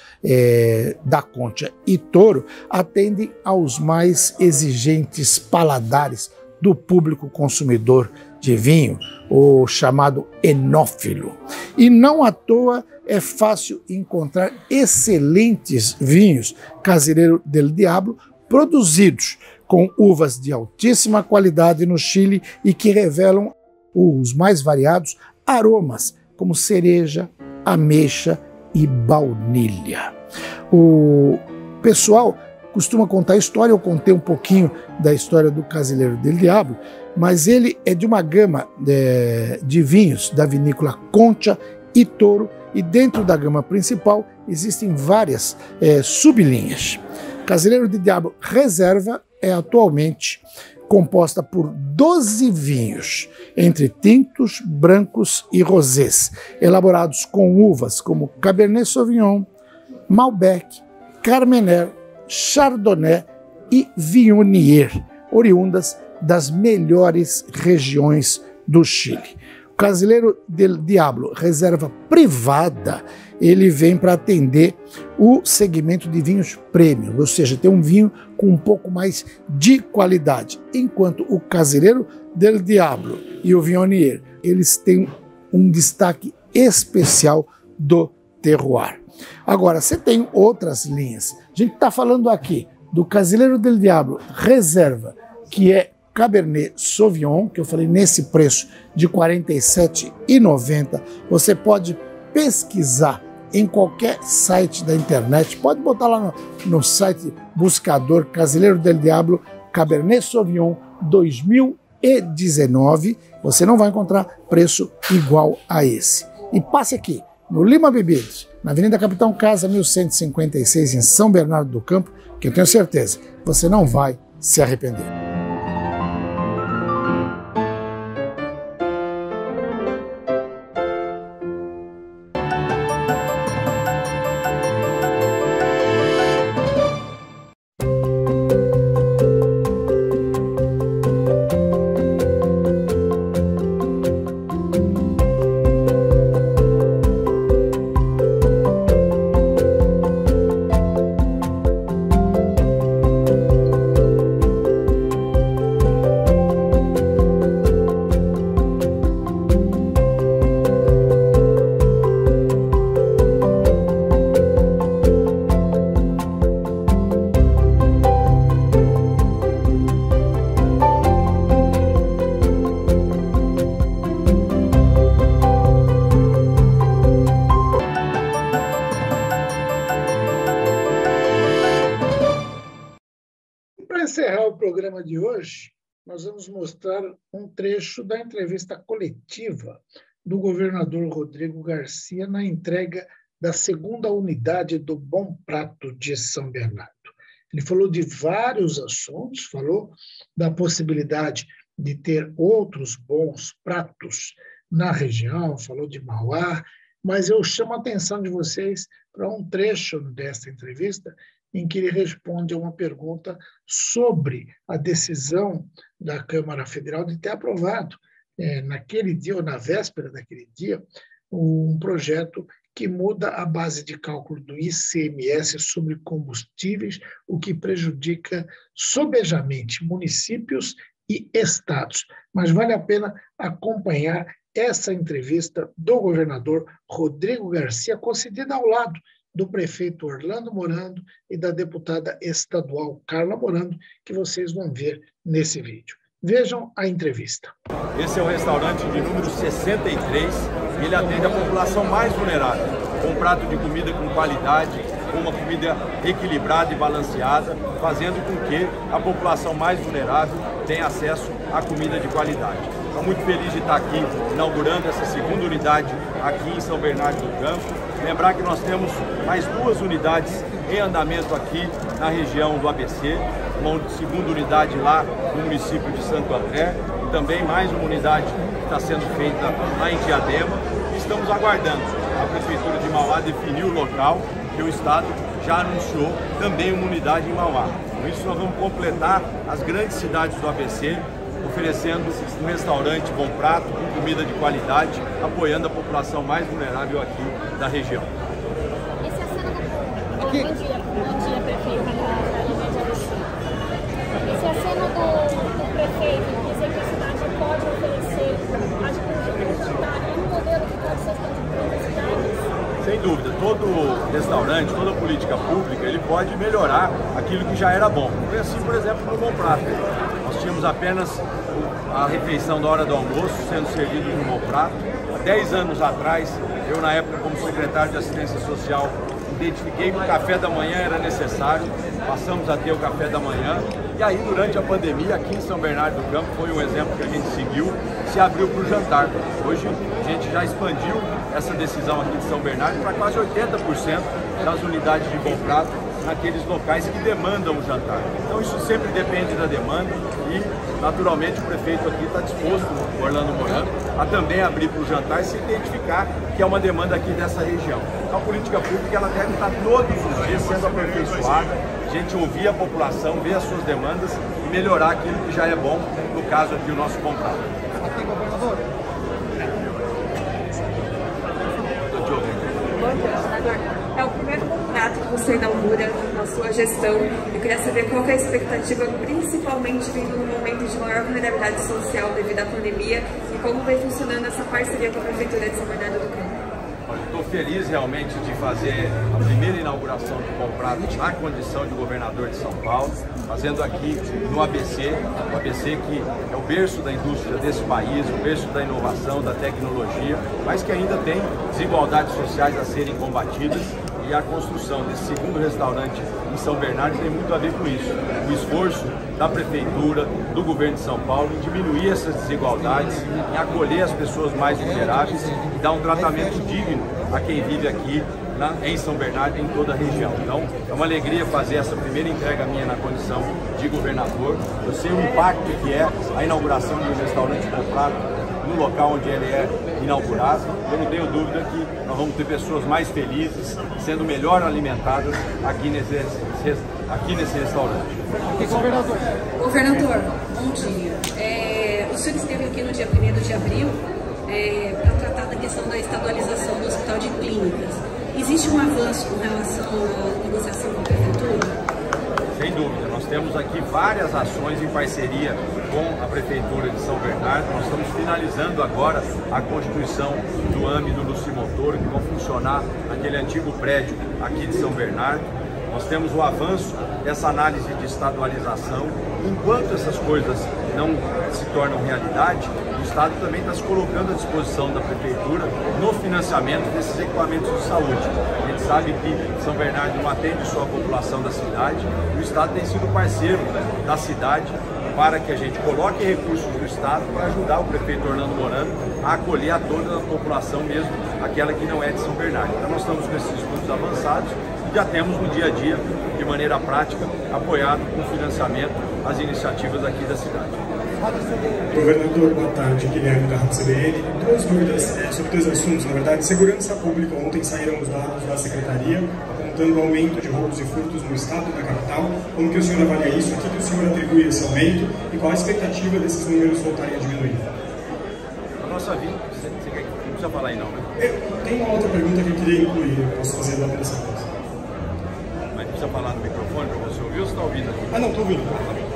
da Concha y Toro, atendem aos mais exigentes paladares do público consumidor de vinho, o chamado enófilo. E não à toa é fácil encontrar excelentes vinhos Casileiro del Diablo produzidos com uvas de altíssima qualidade no Chile e que revelam os mais variados aromas, como cereja, ameixa e baunilha. O pessoal costuma contar a história, eu contei um pouquinho da história do Casileiro del Diablo, mas ele é de uma gama de vinhos da vinícola Concha y Toro, e dentro da gama principal existem várias sublinhas. Casileiro del Diablo Reserva é atualmente composta por 12 vinhos, entre tintos, brancos e rosés, elaborados com uvas como Cabernet Sauvignon, Malbec, Carmener, Chardonnay e Viognier, oriundas das melhores regiões do Chile. O Casileiro del Diablo Reserva Privada, ele vem para atender o segmento de vinhos premium, ou seja, tem um vinho com um pouco mais de qualidade, enquanto o Casileiro del Diablo e o Viognier, eles têm um destaque especial do terroir. Agora, você tem outras linhas. A gente está falando aqui do Casileiro del Diablo Reserva, que é Cabernet Sauvignon, que eu falei nesse preço de R$ 47,90. Você pode pesquisar em qualquer site da internet, pode botar lá no site buscador Casileiro del Diablo Cabernet Sauvignon 2019, você não vai encontrar preço igual a esse. E passe aqui no Lima Bebidas, na Avenida Capitão Casa, 1156, em São Bernardo do Campo, que eu tenho certeza, você não vai se arrepender. Para encerrar o programa de hoje, nós vamos mostrar um trecho da entrevista coletiva do governador Rodrigo Garcia na entrega da segunda unidade do Bom Prato de São Bernardo. Ele falou de vários assuntos, falou da possibilidade de ter outros bons pratos na região, falou de Mauá, mas eu chamo a atenção de vocês para um trecho desta entrevista em que ele responde a uma pergunta sobre a decisão da Câmara Federal de ter aprovado, naquele dia ou na véspera daquele dia, um projeto que muda a base de cálculo do ICMS sobre combustíveis, o que prejudica sobejamente municípios e estados. Mas vale a pena acompanhar essa entrevista do governador Rodrigo Garcia, concedida ao lado do prefeito Orlando Morando e da deputada estadual Carla Morando, que vocês vão ver nesse vídeo. Vejam a entrevista. Esse é o restaurante de número 63 e ele atende a população mais vulnerável, com um prato de comida com qualidade, com uma comida equilibrada e balanceada, fazendo com que a população mais vulnerável tenha acesso à comida de qualidade. Estou muito feliz de estar aqui inaugurando essa segunda unidade aqui em São Bernardo do Campo. Lembrar que nós temos mais 2 unidades em andamento aqui na região do ABC, uma segunda unidade lá no município de Santo André e também mais uma unidade que está sendo feita lá em Diadema. Estamos aguardando a Prefeitura de Mauá definir o local, que o Estado já anunciou também uma unidade em Mauá. Com isso nós vamos completar as grandes cidades do ABC, oferecendo um restaurante Bom Prato, com comida de qualidade, apoiando a população mais vulnerável aqui da região. Esse aceno bom dia, prefeito. Esse aceno do prefeito, dizer que a cidade pode oferecer um jantar, é um modelo que pode ser expandido para outras cidades? Sem dúvida, todo restaurante, toda política pública, ele pode melhorar aquilo que já era bom. Foi assim, por exemplo, no Bom Prato. Nós tínhamos apenas a refeição da hora do almoço sendo servido no Bom Prato. Há 10 anos atrás, eu na época como secretário de Assistência Social, identifiquei que o café da manhã era necessário, passamos a ter o café da manhã, e aí durante a pandemia, aqui em São Bernardo do Campo, foi um exemplo que a gente seguiu, se abriu para o jantar. Hoje a gente já expandiu essa decisão aqui de São Bernardo para quase 80% das unidades de Bom Prato naqueles locais que demandam o jantar. Então isso sempre depende da demanda e naturalmente o prefeito aqui está disposto, o Orlando Morando, a também abrir para o jantar e se identificar que é uma demanda aqui dessa região. Então a política pública ela deve estar todos os dias sendo aperfeiçoada, a gente ouvir a população, ver as suas demandas e melhorar aquilo que já é bom, no caso aqui o nosso Bom Prato. Aqui, governador. Bom dia, senador. É o primeiro contrato que você inaugura na sua gestão. Eu queria saber qual que é a expectativa, principalmente vindo no momento de maior vulnerabilidade social devido à pandemia, e como vem funcionando essa parceria com a Prefeitura de São Bernardo do Campo. Estou feliz realmente de fazer a primeira inauguração do Bom Prato na condição de governador de São Paulo, fazendo aqui no ABC, o ABC que é o berço da indústria desse país, o berço da inovação, da tecnologia, mas que ainda tem desigualdades sociais a serem combatidas. E a construção desse segundo restaurante em São Bernardo tem muito a ver com isso. O esforço da Prefeitura, do Governo de São Paulo em diminuir essas desigualdades, em acolher as pessoas mais vulneráveis e dar um tratamento digno a quem vive aqui em São Bernardo e em toda a região. Então, é uma alegria fazer essa primeira entrega minha na condição de governador. Eu sei o impacto que é a inauguração de um restaurante Bom Prato no local onde ele é inaugurado. Eu não tenho dúvida que nós vamos ter pessoas mais felizes, sendo melhor alimentadas aqui nesse restaurante. Governador, bom dia. O senhor esteve aqui no dia 1º de abril para tratar da questão da estadualização do Hospital de Clínicas. Existe um avanço com relação à negociação com a Prefeitura? Sem dúvida, nós temos aqui várias ações em parceria com a Prefeitura de São Bernardo. Nós estamos finalizando agora a constituição do AME do Lucimotor, que vão funcionar naquele antigo prédio aqui de São Bernardo. Nós temos o avanço dessa análise de estadualização. Enquanto essas coisas não se tornam realidade, o Estado também está se colocando à disposição da Prefeitura no financiamento desses equipamentos de saúde. A gente sabe que São Bernardo não atende só a população da cidade, e o Estado tem sido parceiro da cidade para que a gente coloque recursos do Estado para ajudar o prefeito Orlando Morando a acolher a toda a população, mesmo aquela que não é de São Bernardo. Então nós estamos com esses estudos avançados e já temos no dia a dia, de maneira prática, apoiado com financiamento as iniciativas aqui da cidade. Governador, boa tarde. Guilherme da CBN. Duas dúvidas sobre dois assuntos, na verdade. Segurança pública. Ontem saíram os dados da Secretaria apontando o aumento de roubos e furtos no estado da capital. Como que o senhor avalia isso? A que o senhor atribui esse aumento? E qual a expectativa desses números voltarem a diminuir? A nossa vida, você quer, não precisa falar aí não, né? Tem uma outra pergunta que eu queria incluir. Eu posso fazer logo nessa coisa. Mas precisa falar no microfone para você ouvir ou você está ouvindo aqui? Ah, não, estou ouvindo.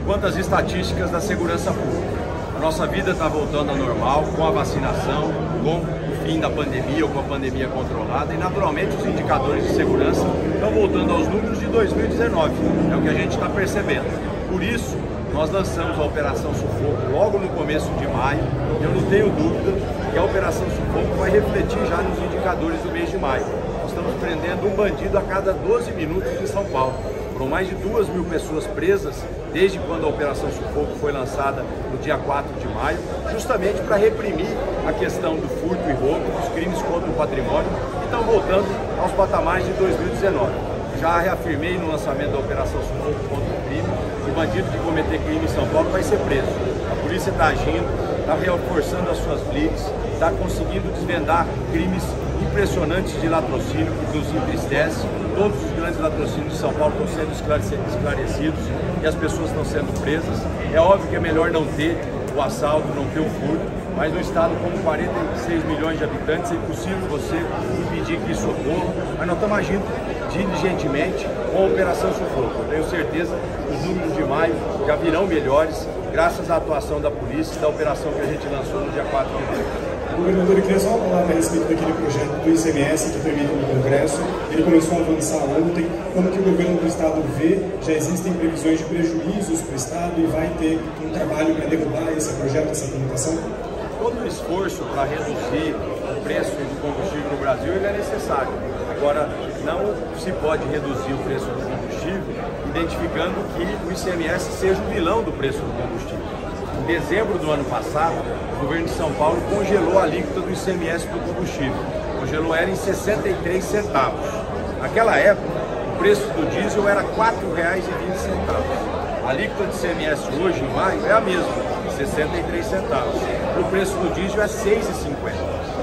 Quanto às estatísticas da segurança pública, a nossa vida está voltando ao normal, com a vacinação, com o fim da pandemia ou com a pandemia controlada, e naturalmente os indicadores de segurança estão voltando aos números de 2019, é o que a gente está percebendo. Por isso, nós lançamos a Operação Sufoco logo no começo de maio, e eu não tenho dúvida que a Operação Sufoco vai refletir já nos indicadores do mês de maio. Nós estamos prendendo um bandido a cada 12 minutos em São Paulo. Foram mais de 2.000 pessoas presas desde quando a Operação Sufoco foi lançada no dia 4 de maio, justamente para reprimir a questão do furto e roubo, dos crimes contra o patrimônio, que estão voltando aos patamares de 2019. Já reafirmei no lançamento da Operação Sufoco contra o crime, que o bandido que cometer crime em São Paulo vai ser preso. A polícia está agindo, está reforçando as suas blitz, está conseguindo desvendar crimes impressionantes de latrocínio que nos entristece. Todos os grandes latrocínios de São Paulo estão sendo esclarecidos e as pessoas estão sendo presas. É óbvio que é melhor não ter o assalto, não ter o furto, mas no estado com 46 milhões de habitantes é impossível você impedir que isso ocorra, mas nós estamos agindo diligentemente com a Operação Sufoco. Eu tenho certeza que os números de maio já virão melhores, graças à atuação da polícia e da operação que a gente lançou no dia 4 de maio. Governador, eu queria só falar a respeito daquele projeto do ICMS que tramita no Congresso. Ele começou a avançar ontem. Como que o governo do Estado vê? Já existem previsões de prejuízos para o Estado e vai ter um trabalho para derrubar esse projeto, essa tramitação? Todo o esforço para reduzir o preço do combustível no Brasil ele é necessário. Agora, não se pode reduzir o preço do combustível identificando que o ICMS seja o vilão do preço do combustível. Em dezembro do ano passado, o governo de São Paulo congelou a alíquota do ICMS do combustível. Congelou ela em 63 centavos. Naquela época, o preço do diesel era R$ 4,20. A alíquota de ICMS hoje, em maio, é a mesma, 63 centavos. O preço do diesel é R$ 6,50.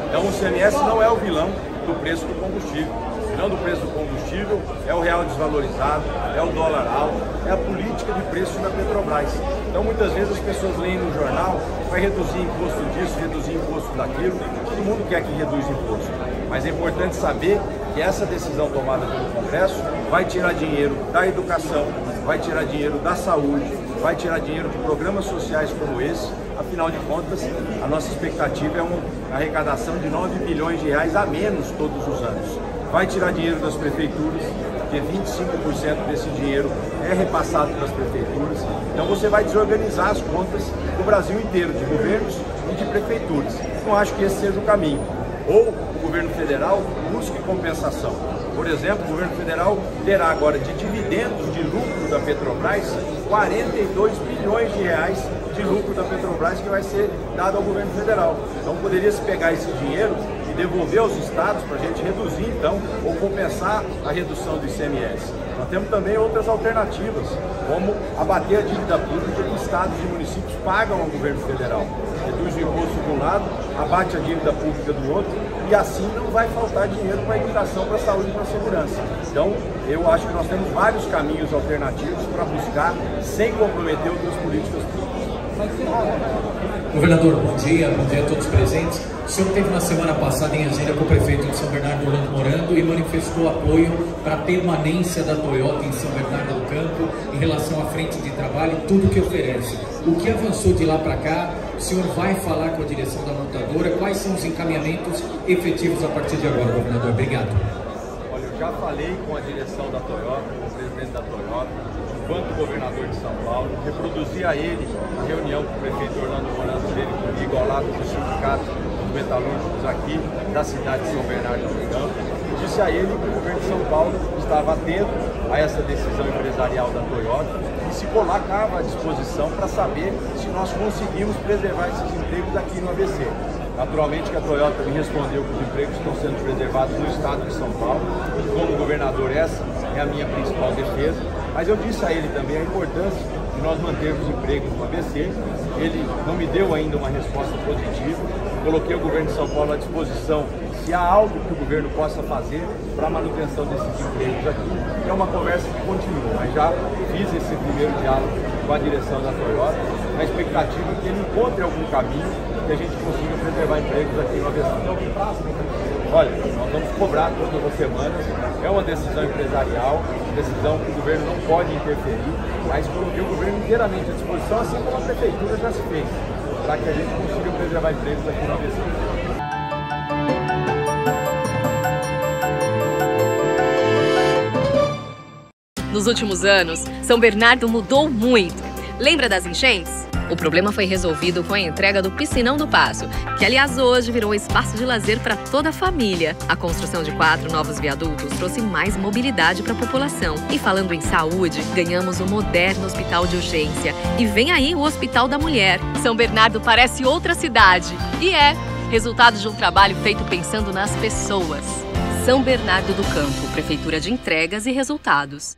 Então o ICMS não é o vilão do preço do combustível. O vilão do preço do combustível é o real desvalorizado, é o dólar alto, é a política de preço da Petrobras. Então muitas vezes as pessoas leem no jornal, vai reduzir imposto disso, reduzir imposto daquilo, todo mundo quer que reduza imposto. Mas é importante saber que essa decisão tomada pelo Congresso vai tirar dinheiro da educação, vai tirar dinheiro da saúde, vai tirar dinheiro de programas sociais como esse. Afinal de contas, a nossa expectativa é uma arrecadação de 9 bilhões de reais a menos todos os anos. Vai tirar dinheiro das prefeituras, porque 25% desse dinheiro é repassado para as prefeituras. Então você vai desorganizar as contas do Brasil inteiro, de governos e de prefeituras. Não acho que esse seja o caminho. Ou o governo federal busque compensação. Por exemplo, o governo federal terá agora de dividendos de lucro da Petrobras 42 bilhões de reais de lucro da Petrobras que vai ser dado ao governo federal. Então poderia-se pegar esse dinheiro e devolver aos estados para a gente reduzir então, ou compensar a redução do ICMS. Nós temos também outras alternativas, como abater a dívida pública que estados e municípios pagam ao governo federal. Reduz o imposto de um lado, abate a dívida pública do outro, e assim não vai faltar dinheiro para a educação, para a saúde e para a segurança. Então, eu acho que nós temos vários caminhos alternativos para buscar, sem comprometer outras políticas públicas. Governador, bom dia a todos presentes. O senhor esteve na semana passada em agenda com o prefeito de São Bernardo, Orlando Morando, e manifestou apoio para a permanência da Toyota em São Bernardo do Campo em relação à frente de trabalho e tudo que oferece. O que avançou de lá para cá? O senhor vai falar com a direção da montadora? Quais são os encaminhamentos efetivos a partir de agora, governador? Obrigado. Olha, eu já falei com a direção da Toyota, com o presidente da Toyota, enquanto governador de São Paulo, reproduzi a ele a reunião que o prefeito Orlando Morando teve comigo ao lado do sindicato dos metalúrgicos aqui da cidade de São Bernardo do Campo. Disse a ele que o governo de São Paulo estava atento a essa decisão empresarial da Toyota e se colocava à disposição para saber se nós conseguimos preservar esses empregos aqui no ABC. Naturalmente que a Toyota me respondeu que os empregos estão sendo preservados no estado de São Paulo, e como governador essa é a minha principal defesa, mas eu disse a ele também a importância de nós mantermos empregos no ABC. Ele não me deu ainda uma resposta positiva, coloquei o governo de São Paulo à disposição se há algo que o governo possa fazer para a manutenção desses empregos aqui. É uma conversa que continua, mas já fiz esse primeiro diálogo com a direção da Toyota, a expectativa é que ele encontre algum caminho que a gente consiga preservar empregos aqui no ABC. Olha, nós vamos cobrar todas as semanas, é uma decisão empresarial, decisão que o governo não pode interferir, mas coloquei o governo inteiramente à disposição, assim como a prefeitura já se fez. para que a gente consiga preservar empregos aqui no ABC. Nos últimos anos, São Bernardo mudou muito. Lembra das enchentes? O problema foi resolvido com a entrega do Piscinão do Paço, que aliás hoje virou espaço de lazer para toda a família. A construção de 4 novos viadutos trouxe mais mobilidade para a população. E falando em saúde, ganhamos um moderno hospital de urgência. E vem aí o Hospital da Mulher. São Bernardo parece outra cidade. E é resultado de um trabalho feito pensando nas pessoas. São Bernardo do Campo, Prefeitura de Entregas e Resultados.